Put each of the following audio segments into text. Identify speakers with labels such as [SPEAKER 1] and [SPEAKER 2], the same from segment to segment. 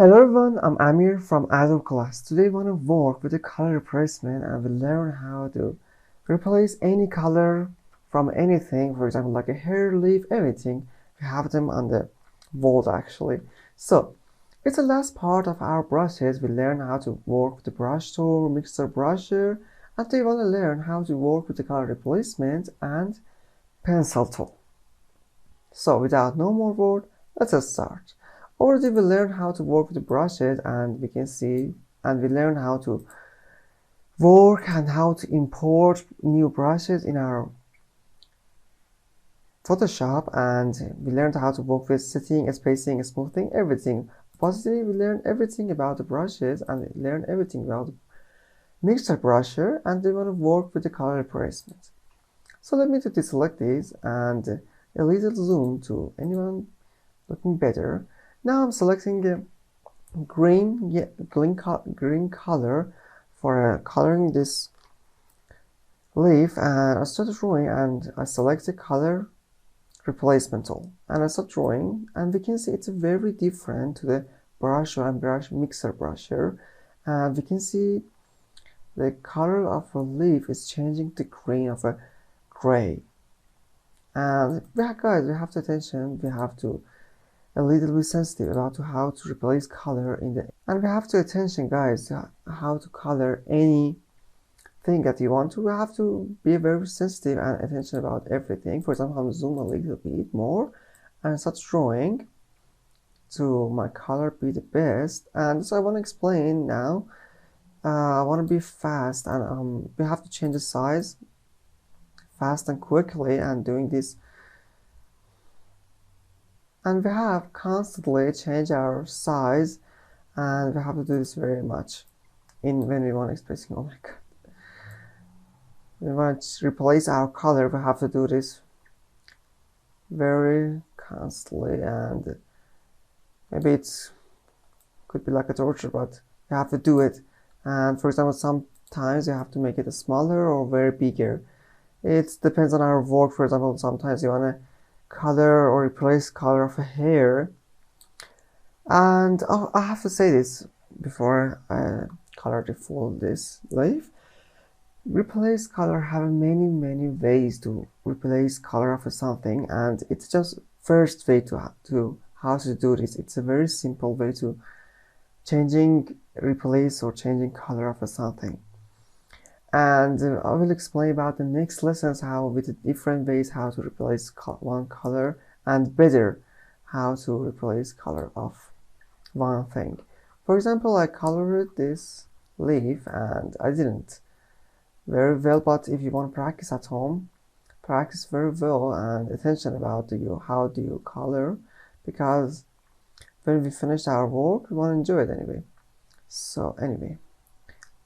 [SPEAKER 1] Hello everyone, I'm Amir from Adobe class. Today we want to work with the color replacement and we'll learn how to replace any color from anything, for example like a hair, leaf, everything. We have them on the vault actually. So it's the last part of our brushes. We learn how to work with the brush tool, mixer brusher, and today we want to learn how to work with the color replacement and pencil tool. So without no more word, let's just start. Already we learned how to work with the brushes and we can see and we learned how to work and how to import new brushes in our Photoshop, and we learned how to work with setting, spacing, smoothing, everything. Positively, we learned everything about the brushes and we learned everything about the mixer brusher, and we want to work with the color replacement. So let me deselect these and a little zoom to anyone looking better. Now I'm selecting a green color for coloring this leaf, and I start drawing and I select the color replacement tool and I start drawing, and we can see it's very different to the brusher and brush mixer brusher, and we can see the color of a leaf is changing to green of a gray. And guys, we have to attention, we have to a little bit sensitive about how to replace color in the, and we have to attention guys how to color anything that you want to. We have to be very sensitive and attention about everything. For example, I'm zoom a little bit more and start drawing to my color be the best. And so I want to explain now. I want to be fast, and we have to change the size fast and quickly, and doing this, and we have constantly change our size, and we have to do this very much in when we want expressing. Oh my god, we want to replace our color, we have to do this very constantly, and maybe it could be like a torture, but you have to do it. And for example, sometimes you have to make it smaller or very bigger. It depends on our work. For example, sometimes you want to color or replace color of a hair, and I have to say this before I color the full this leaf. Replace color have many ways to replace color of something, and it's just first way to how to do this. It's a very simple way to replace or changing color of something. And I will explain about the next lessons how with different ways how to replace one color, and better how to replace color of one thing. For example, I colored this leaf and I didn't very well, but if you want to practice at home, practice very well and attention about how do you color, because when we finish our work we want to enjoy it anyway. So anyway,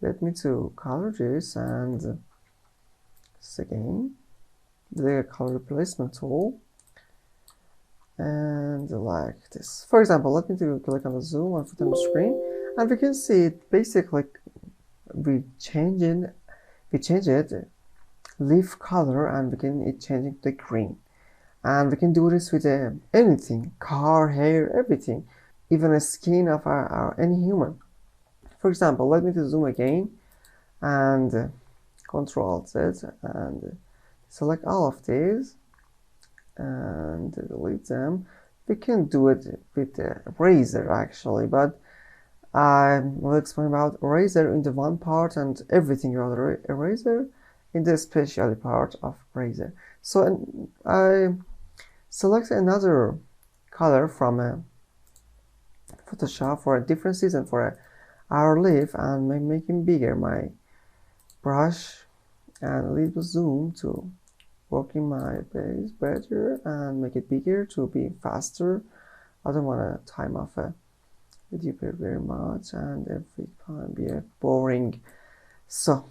[SPEAKER 1] let me to color this, and this again the color replacement tool, and like this. For example, let me click on the zoom and put on the screen, and we can see it basically we change it leaf color, and we can it changing to green. And we can do this with anything, car, hair, everything, even a skin of any human. For example, let me to zoom again and Control Z and select all of these and delete them. We can do it with the eraser actually, but I will explain about eraser in the one part and everything about eraser in the special part of eraser. So I select another color from Photoshop for a different season for our leaf, and making bigger my brush and a little zoom to working my base better and make it bigger to be faster. I don't want to time off a video very much and every time be boring. So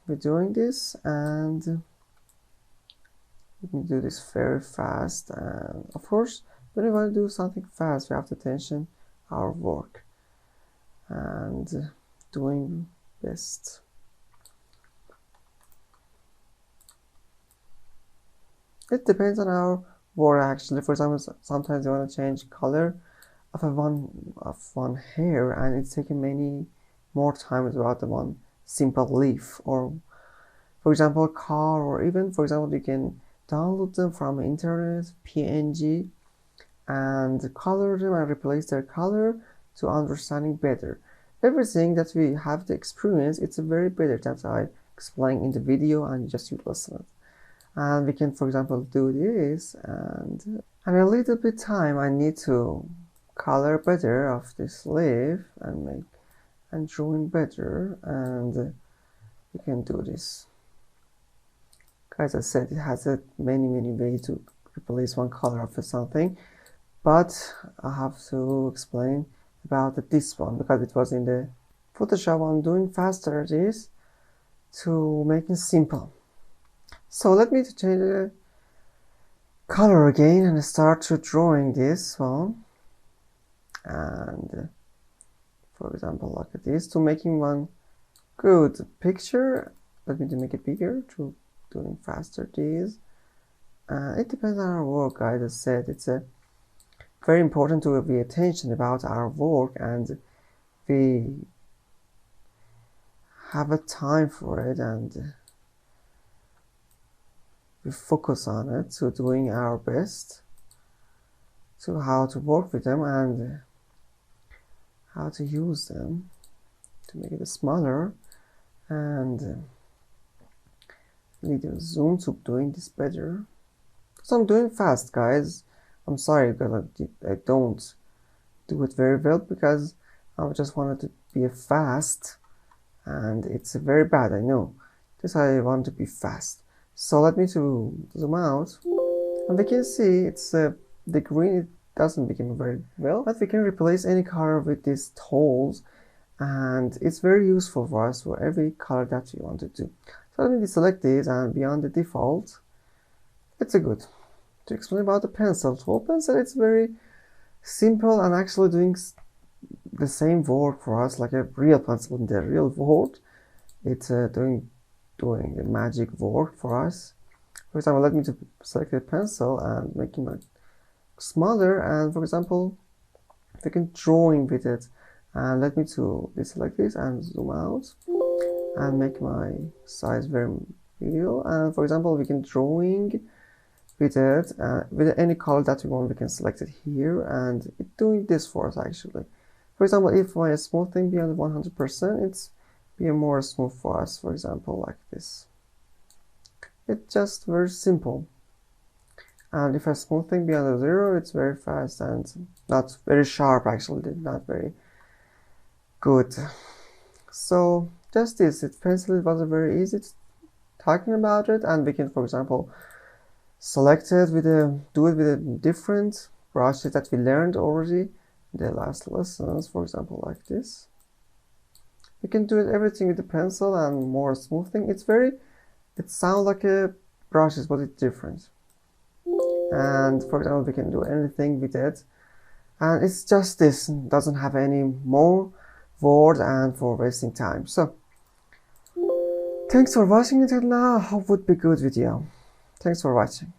[SPEAKER 1] we're doing this, and let me do this very fast. And of course, when we want to do something fast, we have to attention our work and doing best. It depends on our work actually. For example, sometimes you want to change color one hair, and it's taken many more times about the one simple leaf, or for example car, or even for example you can download them from internet PNG and color them and replace their color to understanding better. Everything that we have the experience, it's a very better that I explain in the video, and just you listen it. And we can for example do this, and a little bit time I need to color better of this leaf and make and drawing better, and we can do this. As I said, it has a many ways to replace one color of something, but I have to explain about this one because it was in the Photoshop. I'm doing faster this to make it simple. So let me change the color again and start to drawing this one, and for example like this, to making one good picture. Let me make it bigger to doing faster this. It depends on our work, guys. As I said, it's very important to pay attention about our work, and we have a time for it, and we focus on it, to doing our best to how to work with them and how to use them to make it smaller, and need to zoom to doing this better. So I'm doing fast, guys. I'm sorry because I don't do it very well, because I just wanted to be fast, and it's very bad, I know. Just I want to be fast. So let me to zoom out, and we can see it's the green, it doesn't become very well, but we can replace any color with these tools, and it's very useful for us for every color that we want to do. So let me select this, and beyond the default, it's a good to explain about the pencil tool. Pencil, it's very simple and actually doing the same work for us like a real pencil in the real world. It's doing the magic work for us. For example, let me to select a pencil and making it smaller, and for example we can drawing with it, and let me to deselect this and zoom out and make my size very real, and for example we can drawing with it with any color that we want. We can select it here, and it's doing this for us actually. For example, if my smoothing beyond 100%, it's be more smooth for us, for example like this. It's just very simple. And if I smoothing beyond 0, it's very fast and not very sharp, actually not very good. So just this, pencil, it was very easy talking about it, and we can for example select it with do it with a different brushes that we learned already in the last lessons, for example like this. We can do everything with the pencil and more smoothing. It sounds like a brushes, but it's different. And for example we can do anything with it, and it's just this, doesn't have any more word and for wasting time. So thanks for watching until now. Hope would be good video. Thanks for watching.